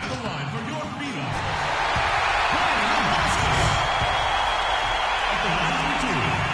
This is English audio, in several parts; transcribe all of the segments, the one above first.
the line for York Vila, Brian Vasquez. At the line for two.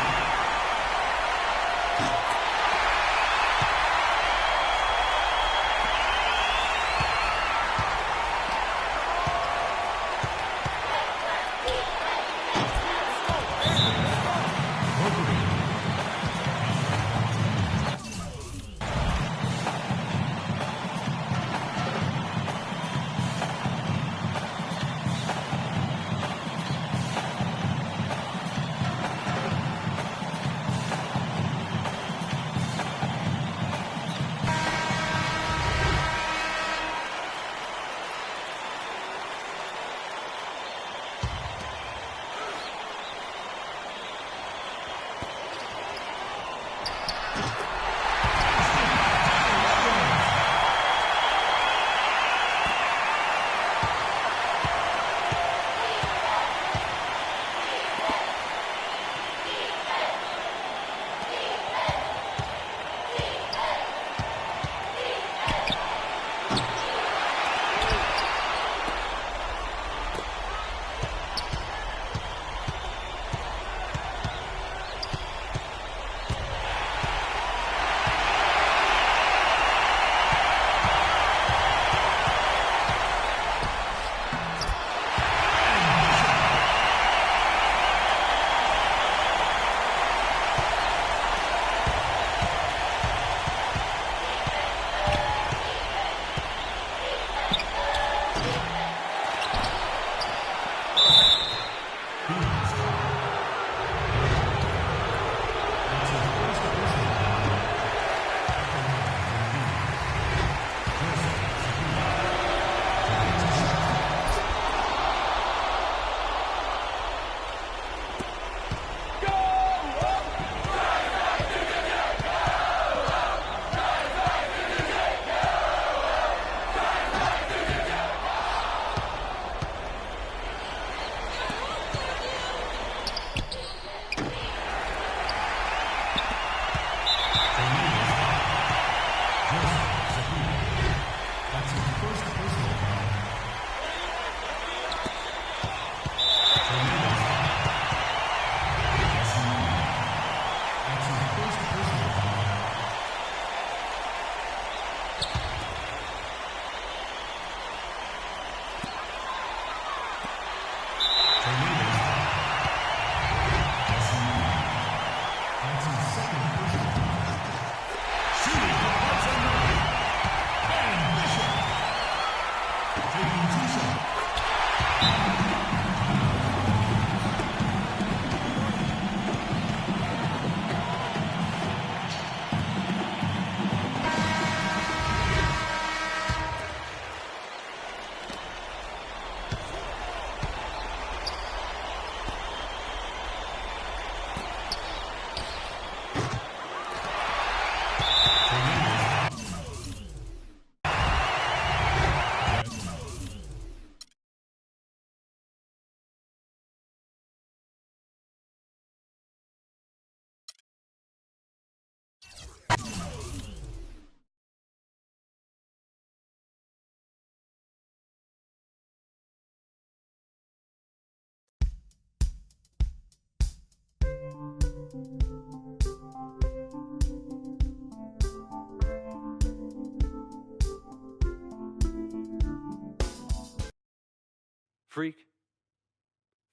Freak,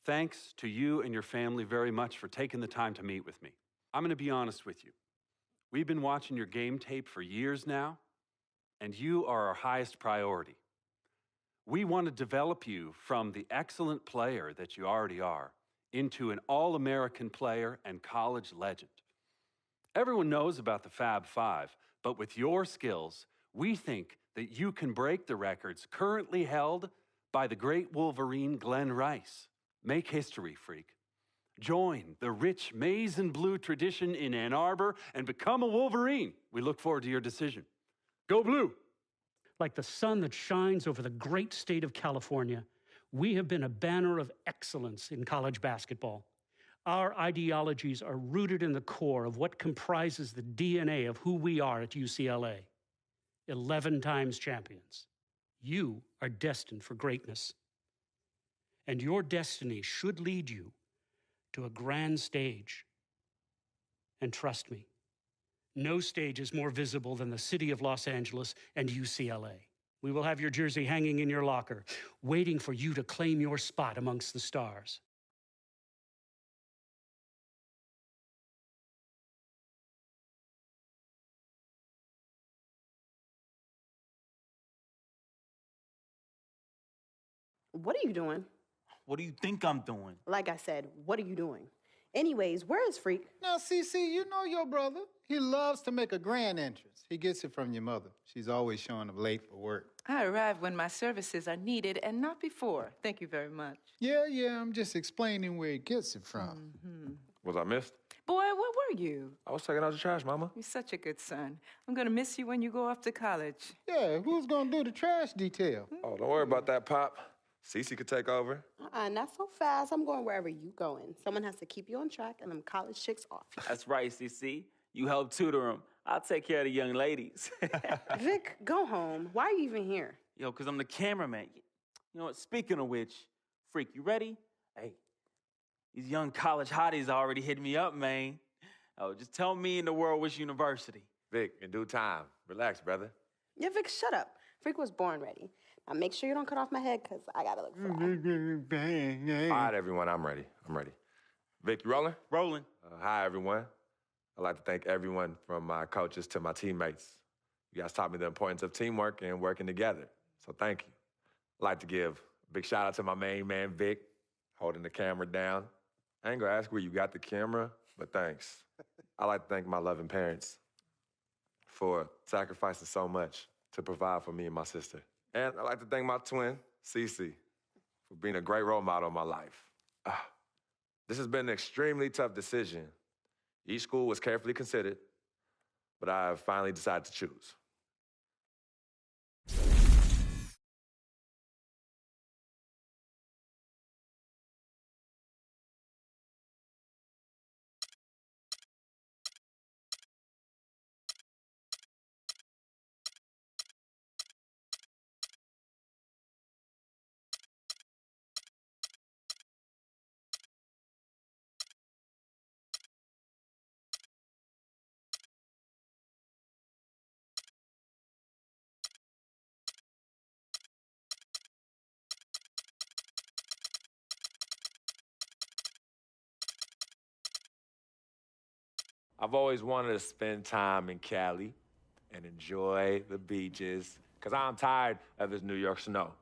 thanks to you and your family very much for taking the time to meet with me. I'm going to be honest with you. We've been watching your game tape for years now, and you are our highest priority. We want to develop you from the excellent player that you already are into an All-American player and college legend. Everyone knows about the Fab Five, but with your skills, we think that you can break the records currently held by the great Wolverine Glenn Rice. Make history, Freak. Join the rich maize and blue tradition in Ann Arbor and become a Wolverine. We look forward to your decision. Go Blue! Like the sun that shines over the great state of California, we have been a banner of excellence in college basketball. Our ideologies are rooted in the core of what comprises the DNA of who we are at UCLA. 11 times champions. You are destined for greatness. And your destiny should lead you to a grand stage. And trust me, no stage is more visible than the city of Los Angeles and UCLA. We will have your jersey hanging in your locker, waiting for you to claim your spot amongst the stars. What are you doing? What do you think I'm doing? Like I said, what are you doing? Anyways, where is Freak? Now, CC, you know your brother. He loves to make a grand entrance. He gets it from your mother. She's always showing up late for work. I arrive when my services are needed and not before. Thank you very much. Yeah, I'm just explaining where he gets it from. Was I missed? Boy, where were you? I was taking out the trash, Mama. You're such a good son. I'm gonna miss you when you go off to college. Yeah, who's gonna do the trash detail? Oh, don't worry about that, Pop. Cece could take over. Not so fast. I'm going wherever you going. Someone has to keep you on track and them college chicks off. That's right, CC. You help tutor them. I'll take care of the young ladies. Vic, go home. Why are you even here? Yo, because I'm the cameraman. You know what? Speaking of which, Freak, you ready? Hey, these young college hotties already hit me up, man. Oh, just tell me in the world which university. Vic, in due time. Relax, brother. Yeah, Vic, shut up. Freak was born ready. Now make sure you don't cut off my head, because I gotta look fly. All right, everyone, I'm ready. Vic, you rolling? Rolling. Hi, everyone. I'd like to thank everyone from my coaches to my teammates. You guys taught me the importance of teamwork and working together, so thank you. I'd like to give a big shout out to my main man, Vic, holding the camera down. I ain't gonna ask where you got the camera, but thanks. I'd like to thank my loving parents for sacrificing so much to provide for me and my sister. And I'd like to thank my twin, Cece, for being a great role model in my life. This has been an extremely tough decision. Each school was carefully considered, but I have finally decided to choose. I've always wanted to spend time in Cali and enjoy the beaches, because I'm tired of this New York snow.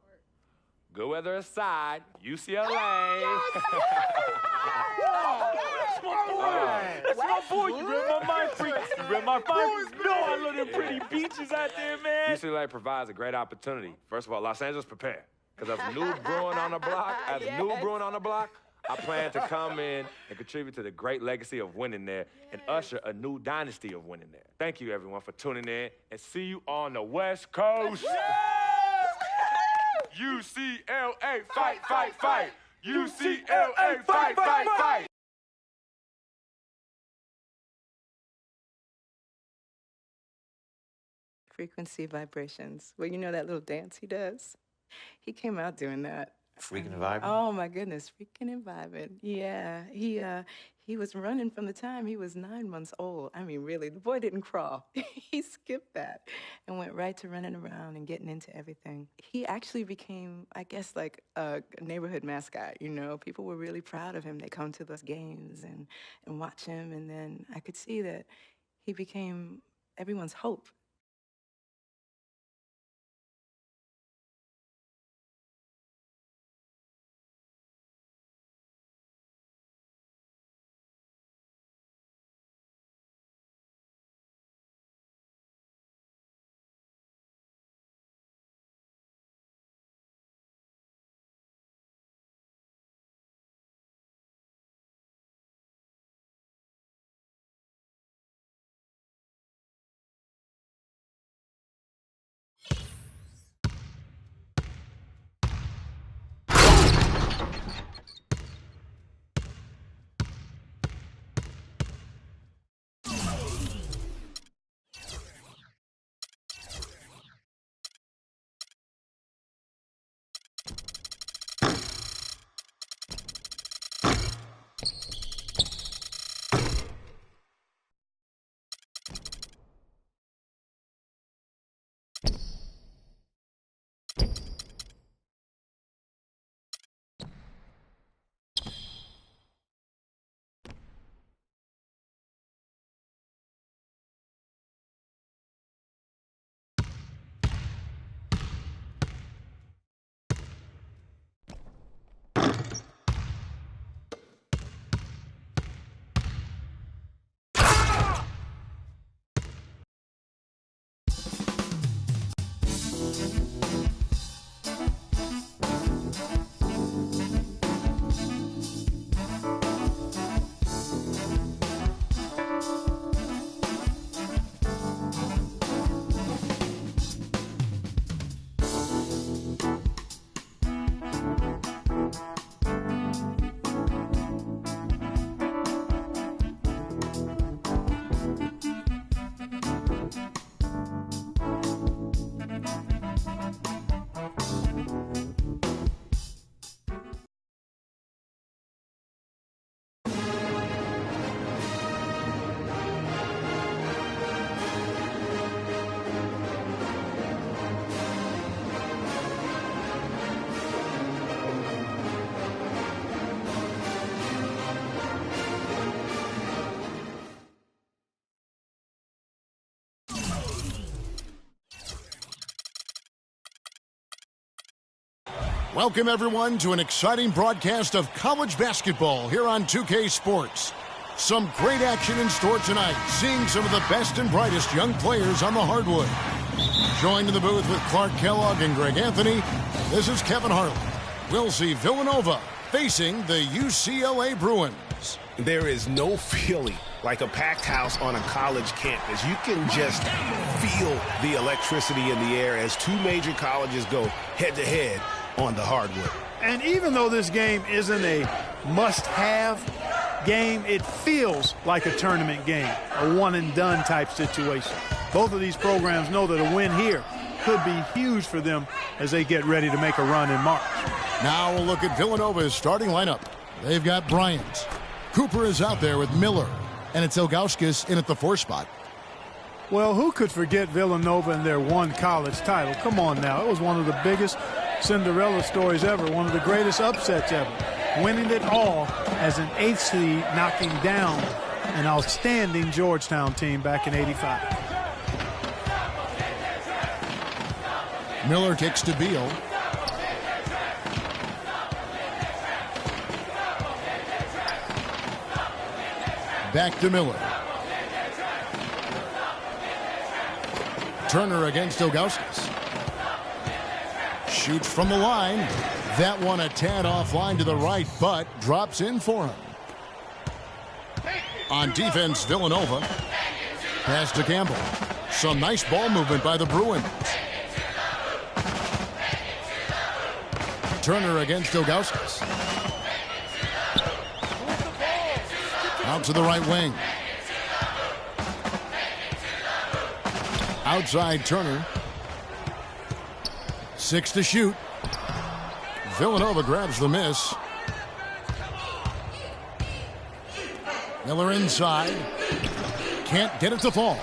Good weather aside, UCLA. That's my boy. You read my mind, Freak. You read my mind. No, I love them pretty beaches out there, man. UCLA provides a great opportunity. First of all, Los Angeles, prepare. Because as new brewing on the block, I plan to come in and contribute to the great legacy of winning there and usher a new dynasty of winning there. Thank you, everyone, for tuning in, and see you on the West Coast. UCLA, fight, fight, fight. UCLA, fight, fight, fight. Frequency vibrations. Well, you know that little dance he does? He came out doing that. Freaking and vibing? Oh my goodness, freaking and vibing. Yeah, he was running from the time he was 9 months old. I mean, really, the boy didn't crawl. He skipped that and went right to running around and getting into everything. He actually became, I guess, like a neighborhood mascot, you know? People were really proud of him. They come to those games and watch him, and then I could see that he became everyone's hope. Welcome, everyone, to an exciting broadcast of college basketball here on 2K Sports. Some great action in store tonight, seeing some of the best and brightest young players on the hardwood. Joined in the booth with Clark Kellogg and Greg Anthony, this is Kevin Harlan. We'll see Villanova facing the UCLA Bruins. There is no feeling like a packed house on a college campus. You can just feel the electricity in the air as two major colleges go head-to-head on the hardwood. And even though this game isn't a must-have game, it feels like a tournament game, a one-and-done type situation. Both of these programs know that a win here could be huge for them as they get ready to make a run in March. Now we'll look at Villanova's starting lineup. They've got Bryant. Cooper is out there with Miller, and it's Ilgauskas in at the 4 spot. Well, who could forget Villanova and their one college title? Come on now. It was one of the biggest Cinderella stories ever, one of the greatest upsets ever. Winning it all as an 8th seed, knocking down an outstanding Georgetown team back in '85. Miller kicks to Beal. Back to Miller. Turner against Ilgauskas. Shoots from the line. That one a tad offline to the right, but drops in for him. On defense, Villanova. Pass to Campbell. Some nice ball movement by the Bruins. Turner against Ilgauskas. Out to the right wing. Outside Turner. 6 to shoot. Villanova grabs the miss. Miller inside. Can't get it to fall.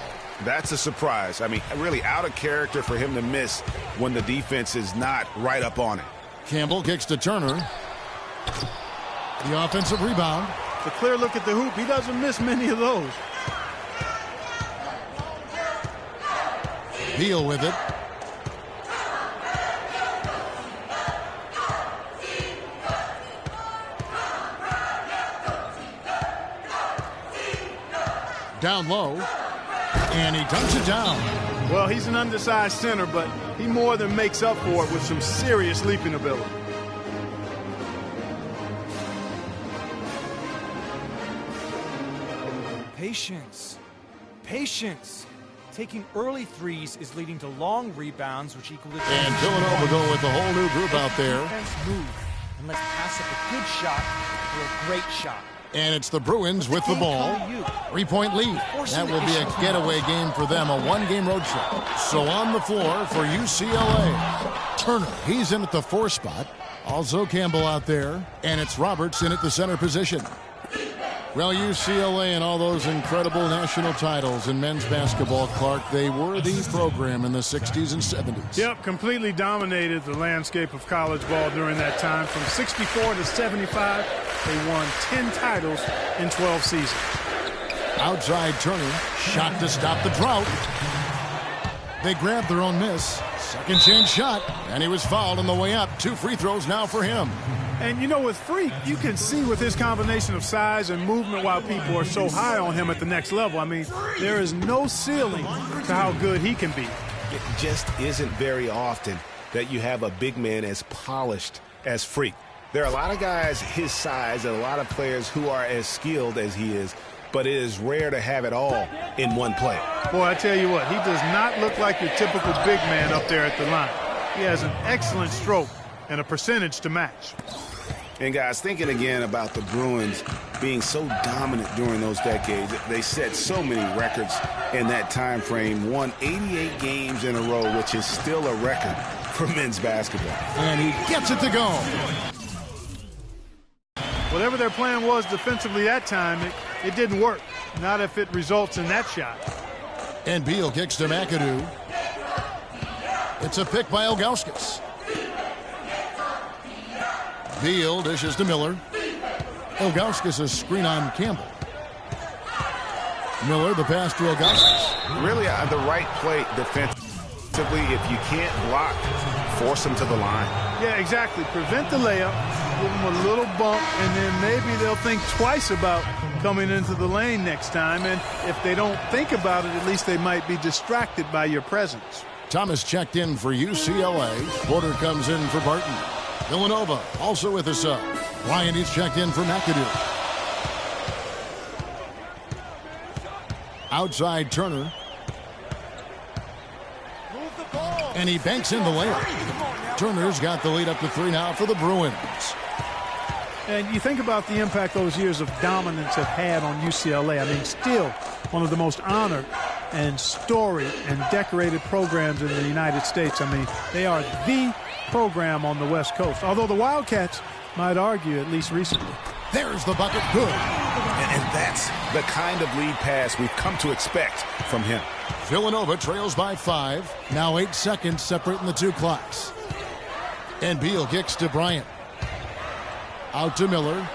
That's a surprise. I mean, really out of character for him to miss when the defense is not right up on it. Campbell kicks to Turner. The offensive rebound. The clear look at the hoop. He doesn't miss many of those. Beal with it. Down low. And he dunks it down. Well, he's an undersized center, but he more than makes up for it with some serious leaping ability. Patience. Patience. Taking early threes is leading to long rebounds, which equal to... And Villanova going with the whole new group out there. Defense move, and let's pass up a good shot for a great shot. And it's the Bruins with the ball. 3-point lead. That will be a getaway game for them, a one-game road trip. So on the floor for UCLA, Turner. He's in at the 4 spot. Also Campbell out there. And it's Roberts in at the center position. Well, UCLA and all those incredible national titles in men's basketball, Clark, they were the program in the 60s and 70s. Yep, completely dominated the landscape of college ball during that time. From 64 to 75, they won 10 titles in 12 seasons. Outside Turner, shot to stop the drought. They grabbed their own miss. Second chance shot, and he was fouled on the way up. 2 free throws now for him. And, you know, with Freak, you can see with his combination of size and movement why people are so high on him at the next level. I mean, there is no ceiling to how good he can be. It just isn't very often that you have a big man as polished as Freak. There are a lot of guys his size and a lot of players who are as skilled as he is, but it is rare to have it all in one play. Boy, I tell you what, he does not look like your typical big man up there at the line. He has an excellent stroke and a percentage to match. And guys, thinking again about the Bruins being so dominant during those decades, they set so many records in that time frame, won 88 games in a row, which is still a record for men's basketball. And he gets it to go. Whatever their plan was defensively that time, it didn't work. Not if it results in that shot. And Beal kicks to McAdoo. It's a pick by Ilgauskas. Beal dishes to Miller. Ilgauskas a screen on Campbell. Miller, the pass to Ilgauskas. Really the right play defensively. If you can't block force them to the line. Yeah, exactly. Prevent the layup, give them a little bump, and then maybe they'll think twice about coming into the lane next time. And if they don't think about it, at least they might be distracted by your presence. Thomas checked in for UCLA. Porter comes in for Barton. Villanova also with a sub. Bryant is checked in for McAdoo. Outside Turner. And he banks in the layup. Turner's got the lead up to 3 now for the Bruins. And you think about the impact those years of dominance have had on UCLA. I mean, still one of the most honored and storied and decorated programs in the United States. I mean, they are the program on the West Coast, although the Wildcats might argue, at least recently. There's the bucket. Good. And that's the kind of lead pass we've come to expect from him. Villanova trails by 5. Now 8 seconds separating the two clocks. And Beal kicks to Bryant. Out to Miller.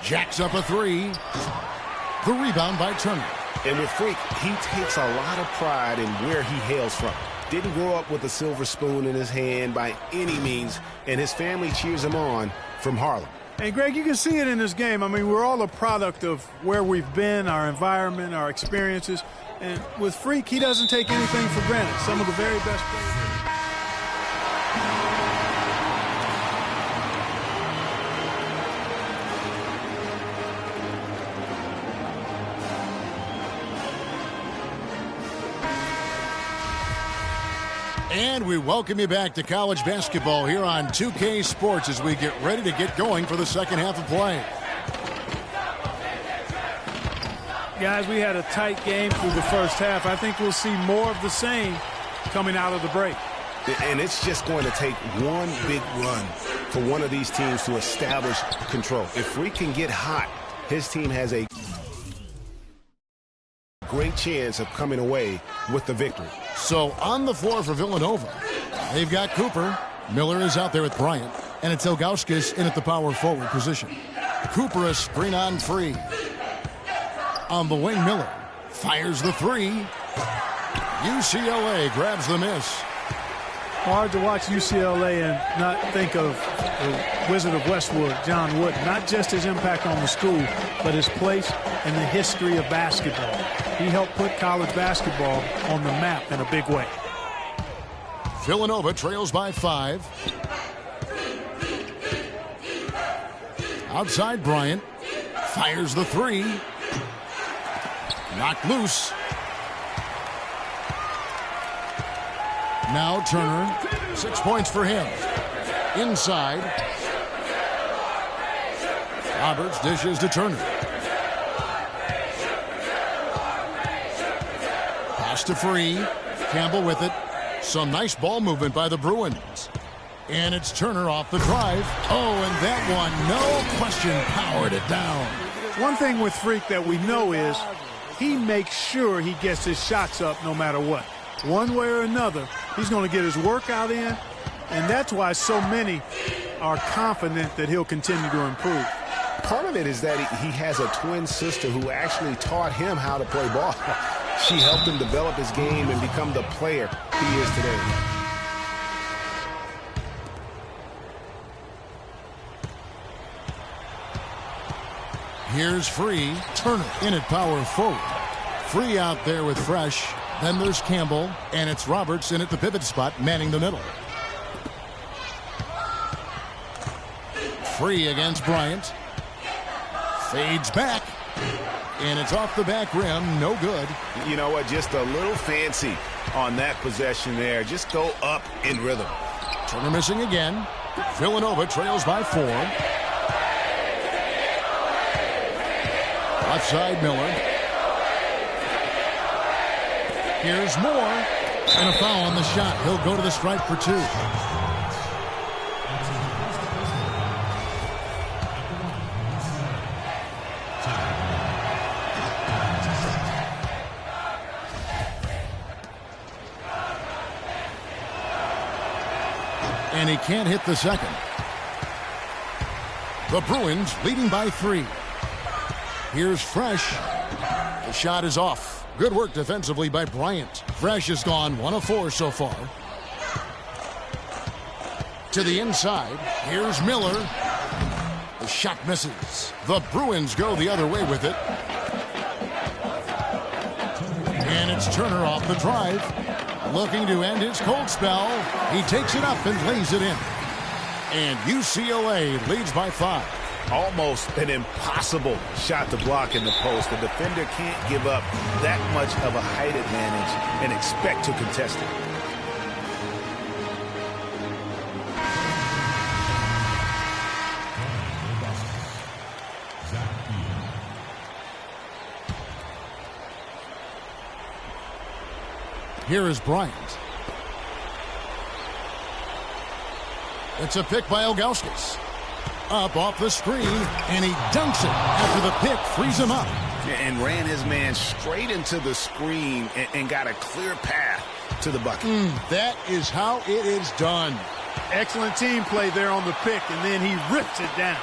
Jacks up a 3. The rebound by Turner. And with Freak, he takes a lot of pride in where he hails from. Didn't grow up with a silver spoon in his hand by any means, and his family cheers him on from Harlem. And, Greg, you can see it in this game. I mean, we're all a product of where we've been, our environment, our experiences. And with Freak, he doesn't take anything for granted. Some of the very best players. And we welcome you back to college basketball here on 2K Sports as we get ready to get going for the second half of play. Guys, we had a tight game through the first half. I think we'll see more of the same coming out of the break. And it's just going to take one big run for one of these teams to establish control. If Freak can get hot, his team has a great chance of coming away with the victory. So on the floor for Villanova, they've got Cooper. Miller is out there with Bryant. And it's Ilgauskas in at the power forward position. Cooper a screen on free. On the wing, Miller fires the 3. UCLA grabs the miss. Hard to watch UCLA and not think of the Wizard of Westwood, John Wooden. Not just his impact on the school, but his place in the history of basketball. He helped put college basketball on the map in a big way. Villanova trails by 5. Outside Bryant. Fires the 3. Knocked loose. Now Turner. 6 points for him. Inside. Roberts dishes to Turner. Pass to Free. Campbell with it. Some nice ball movement by the Bruins. And it's Turner off the drive. Oh, and that one, no question, powered it down. One thing with Freak that we know is he makes sure he gets his shots up no matter what. One way or another, he's going to get his workout in, and that's why so many are confident that he'll continue to improve. Part of it is that he has a twin sister who actually taught him how to play ball. She helped him develop his game and become the player he is today. Here's Free. Turner in at power forward. Free out there with Fresh. Then there's Campbell, and it's Roberts in at the pivot spot, manning the middle. Free against Bryant. Fades back. And it's off the back rim. No good. You know what? Just a little fancy on that possession there. Just go up in rhythm. Turner missing again. Villanova trails by 4. Outside Miller. Here's Moore. And a foul on the shot. He'll go to the stripe for 2. And he can't hit the second. The Bruins leading by 3. Here's Fresh. The shot is off. Good work defensively by Bryant. Fresh has gone 1 of 4 so far. To the inside. Here's Miller. The shot misses. The Bruins go the other way with it. And it's Turner off the drive. Looking to end his cold spell. He takes it up and lays it in. And UCLA leads by 5. Almost an impossible shot to block in the post. The defender can't give up that much of a height advantage and expect to contest it. Here is Bryant. It's a pick by Ilgauskas. Up off the screen, and he dunks it after the pick frees him up. And ran his man straight into the screen and got a clear path to the bucket. That is how it is done. Excellent team play there on the pick, and then he rips it down.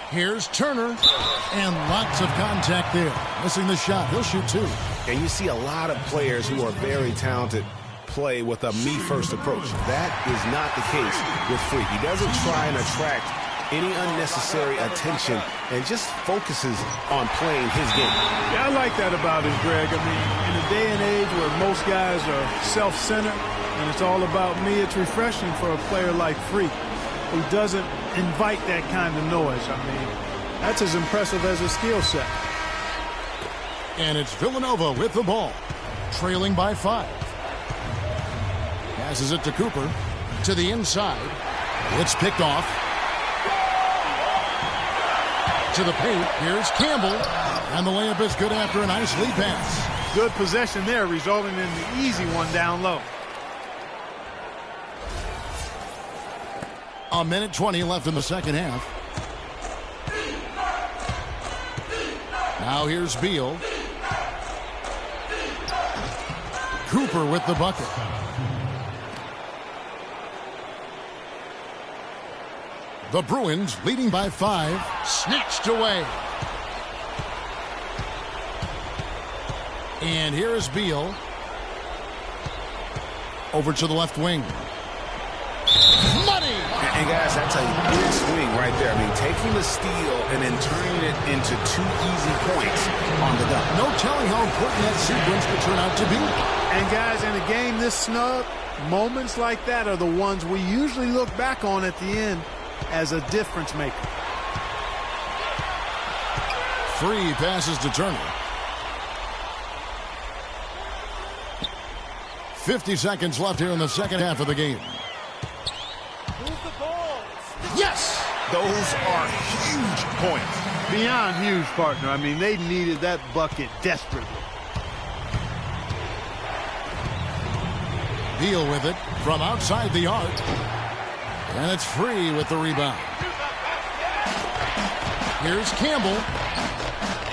Here's Turner, and lots of contact there. Missing the shot. He'll shoot 2. And you see a lot of players who are very talented play with a me-first approach. That is not the case with Freak. He doesn't try and attract any unnecessary attention and just focuses on playing his game. Yeah, I like that about him, Greg. I mean, in a day and age where most guys are self-centered and it's all about me, it's refreshing for a player like Freak who doesn't invite that kind of noise. I mean, that's as impressive as his skill set. And it's Villanova with the ball, trailing by 5. Passes it to Cooper. To the inside. It's picked off. To the paint. Here's Campbell. And the layup is good after a nice lead pass. Good possession there, resulting in the easy one down low. A minute 20 left in the second half. Now here's Beal. Cooper with the bucket. The Bruins leading by 5. Snatched away. And here is Beal. Over to the left wing. Money! And guys, that's a big swing right there. I mean, taking the steal and then turning it into 2 easy points on the dunk. No telling how important that sequence could turn out to be. And guys, in a game this snug, moments like that are the ones we usually look back on at the end as a difference maker. Free passes to Turner. 50 seconds left here in the second half of the game. Yes! Those are huge points. Beyond huge, partner. I mean, they needed that bucket desperately. Beal with it from outside the arc. And it's Free with the rebound. Here's Campbell.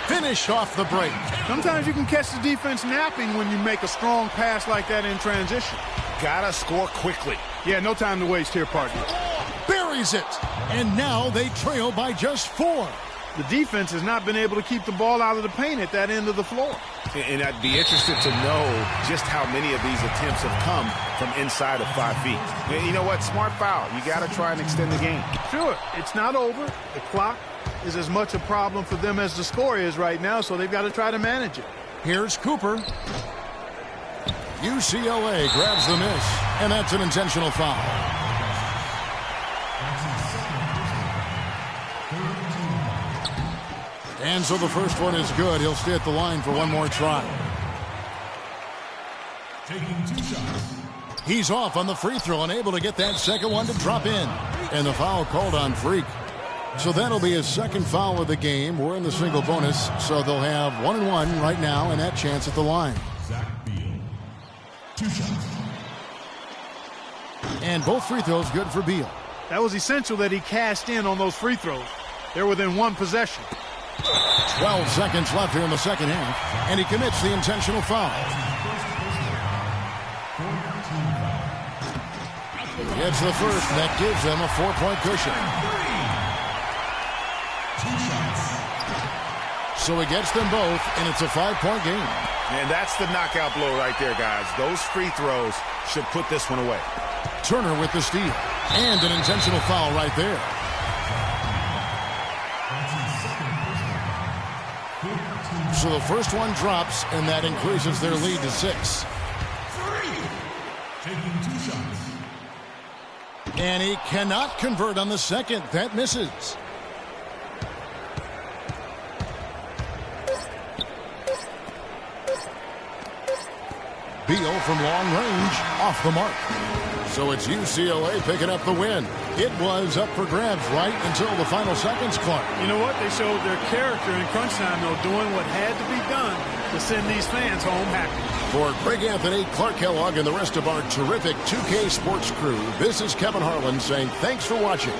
Finish off the break. Sometimes you can catch the defense napping when you make a strong pass like that in transition. Gotta score quickly. Yeah, no time to waste here, partner. Buries it. And now they trail by just 4. The defense has not been able to keep the ball out of the paint at that end of the floor. And I'd be interested to know just how many of these attempts have come from inside of 5 feet. You know what? Smart foul. You got to try and extend the game. Sure. It's not over. The clock is as much a problem for them as the score is right now, so they've got to try to manage it. Here's Cooper. UCLA grabs the miss, and that's an intentional foul. And so the first one is good. He'll stay at the line for one more try. Taking 2 shots. He's off on the free throw and able to get that second one to drop in. And the foul called on Freak. So that'll be his second foul of the game. We're in the single bonus, so they'll have 1-1 right now and that chance at the line. Zach Beal. 2 shots. And both free throws good for Beal. That was essential that he cashed in on those free throws. They're within 1 possession. 12 seconds left here in the second half, and he commits the intentional foul. Gets the first, and that gives them a 4-point cushion. 2 shots. So he gets them both, and it's a 5-point game. And that's the knockout blow right there, guys. Those free throws should put this one away. Turner with the steal. And an intentional foul right there. So the first one drops, and that increases their lead to 6. Taking 2 shots. And he cannot convert on the second. That misses. Beal from long range, off the mark. So it's UCLA picking up the win. It was up for grabs right until the final seconds, Clark. You know what? They showed their character in crunch time, though, doing what had to be done to send these fans home happy. For Greg Anthony, Clark Kellogg, and the rest of our terrific 2K Sports crew, this is Kevin Harlan saying thanks for watching.